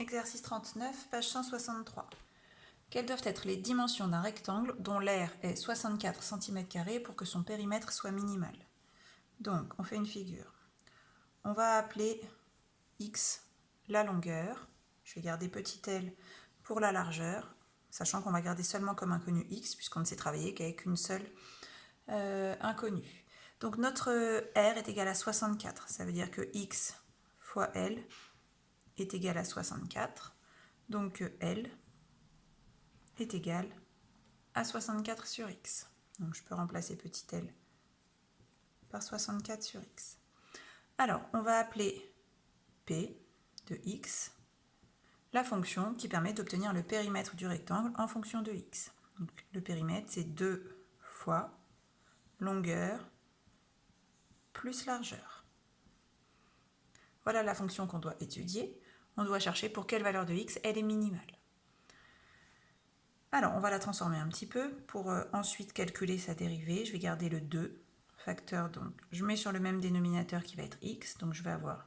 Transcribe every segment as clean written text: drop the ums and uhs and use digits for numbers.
Exercice 39, page 163. Quelles doivent être les dimensions d'un rectangle dont l'aire est 64 cm² pour que son périmètre soit minimal? Donc, on fait une figure. On va appeler x la longueur. Je vais garder petit l pour la largeur, sachant qu'on va garder seulement comme inconnu x, puisqu'on ne sait travailler qu'avec une seule inconnue. Donc notre r est égal à 64. Ça veut dire que x fois l est égal à 64. Donc L est égal à 64 sur x. Donc je peux remplacer petit l par 64 sur x. Alors, on va appeler P de x la fonction qui permet d'obtenir le périmètre du rectangle en fonction de x. Donc, le périmètre, c'est 2 fois longueur plus largeur. Voilà la fonction qu'on doit étudier. On doit chercher pour quelle valeur de x elle est minimale. Alors, on va la transformer un petit peu pour ensuite calculer sa dérivée. Je vais garder le 2 facteur, donc je mets sur le même dénominateur qui va être x. Donc, je vais avoir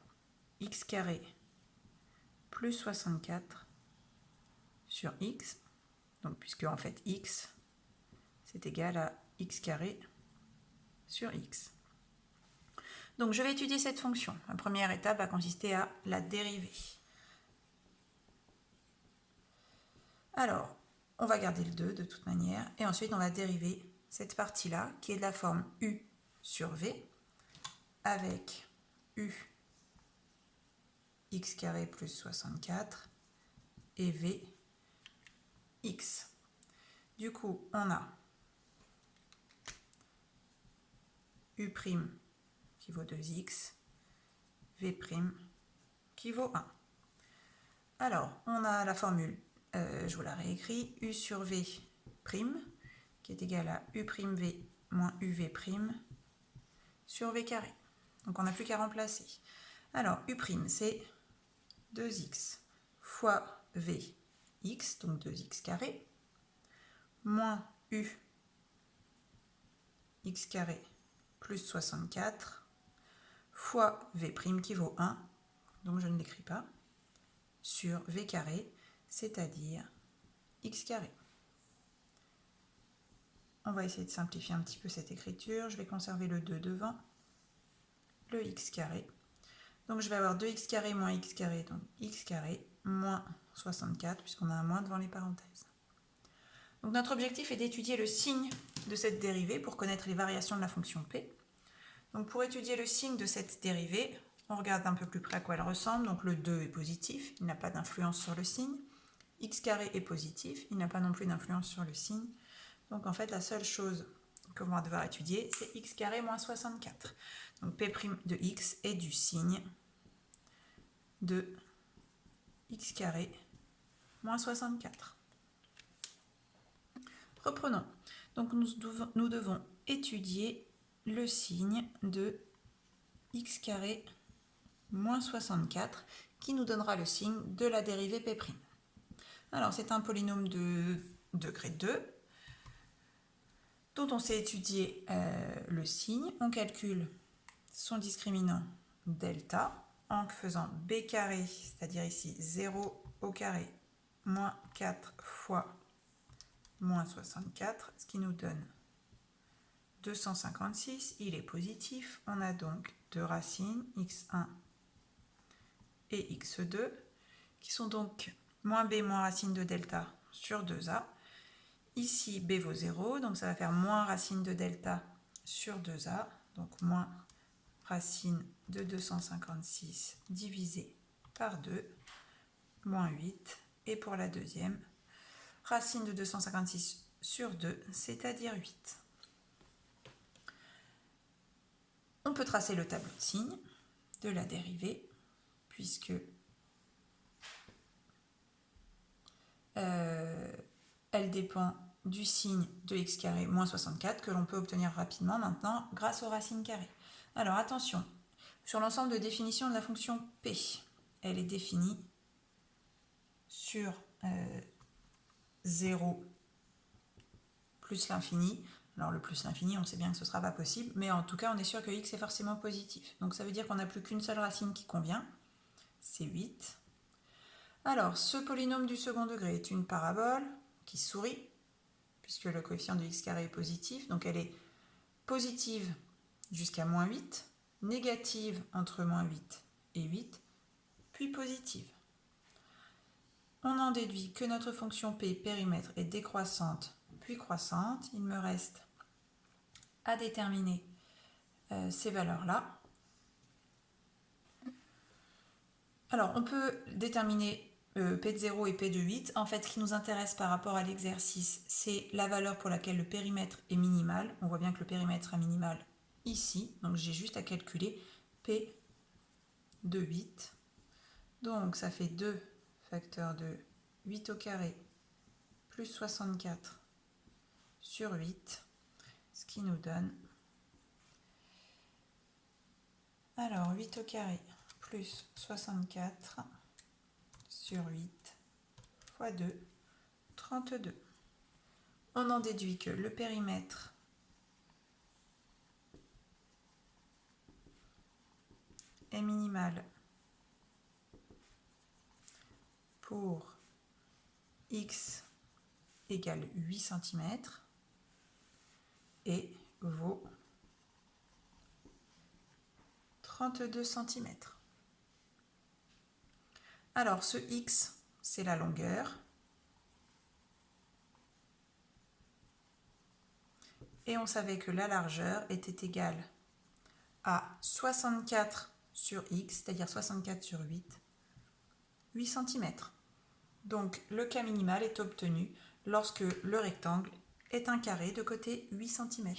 x carré plus 64 sur x. Donc, puisque en fait x, c'est égal à x carré sur x. Donc, je vais étudier cette fonction. La première étape va consister à la dériver. Alors, on va garder le 2 de toute manière, et ensuite on va dériver cette partie-là, qui est de la forme u sur v, avec u x carré plus 64, et v x. Du coup, on a u' qui vaut 2x, v' qui vaut 1. Alors, on a la formule, je vous la réécris, u sur v', qui est égal à u'v moins uv' sur v carré. Donc, on n'a plus qu'à remplacer. Alors, u' c'est 2x fois vx, donc 2x carré, moins u x carré plus 64 fois v' qui vaut 1, donc je ne l'écris pas, sur v carré, c'est-à-dire x carré. On va essayer de simplifier un petit peu cette écriture. Je vais conserver le 2 devant, le x carré. Donc je vais avoir 2x carré moins x carré, donc x carré moins 64, puisqu'on a un moins devant les parenthèses. Donc notre objectif est d'étudier le signe de cette dérivée pour connaître les variations de la fonction p. Donc pour étudier le signe de cette dérivée, on regarde un peu plus près à quoi elle ressemble. Donc le 2 est positif, il n'a pas d'influence sur le signe. X carré est positif, il n'a pas non plus d'influence sur le signe. Donc en fait, la seule chose qu'on va devoir étudier, c'est x carré moins 64. Donc P' de x est du signe de x carré moins 64. Reprenons. Donc nous devons étudier le signe de x carré moins 64 qui nous donnera le signe de la dérivée P'. Alors c'est un polynôme de degré 2 dont on sait étudier le signe. On calcule son discriminant delta en faisant b carré, c'est-à-dire ici 0 au carré, moins 4 fois moins 64, ce qui nous donne 256. Il est positif. On a donc deux racines, x1 et x2, qui sont donc moins b moins racine de delta sur 2a. Ici, b vaut 0, donc ça va faire moins racine de delta sur 2a, donc moins racine de 256 divisé par 2, moins 8. Et pour la deuxième, racine de 256 sur 2, c'est-à-dire 8. On peut tracer le tableau de signes de la dérivée, puisque elle dépend du signe de x carré moins 64 que l'on peut obtenir rapidement maintenant grâce aux racines carrées. Alors attention, sur l'ensemble de définition de la fonction p, elle est définie sur 0 plus l'infini. Alors le plus l'infini, on sait bien que ce ne sera pas possible, mais en tout cas on est sûr que x est forcément positif. Donc ça veut dire qu'on n'a plus qu'une seule racine qui convient, c'est 8. Alors, ce polynôme du second degré est une parabole qui sourit, puisque le coefficient de x carré est positif, donc elle est positive jusqu'à moins 8, négative entre moins 8 et 8, puis positive. On en déduit que notre fonction P périmètre est décroissante puis croissante. Il me reste à déterminer ces valeurs-là. Alors, on peut déterminer P de 0 et P de 8. En fait, ce qui nous intéresse par rapport à l'exercice, c'est la valeur pour laquelle le périmètre est minimal. On voit bien que le périmètre est minimal ici, donc j'ai juste à calculer P de 8. Donc, ça fait 2 facteurs de 8 au carré plus 64 sur 8, ce qui nous donne, alors 8 au carré plus 64 sur 8 fois 2, 32. On en déduit que le périmètre est minimal pour x égale 8 cm et vaut 32 cm. Alors ce x, c'est la longueur. Et on savait que la largeur était égale à 64 sur x, c'est-à-dire 64 sur 8 cm. Donc le cas minimal est obtenu lorsque le rectangle est un carré de côté 8 cm.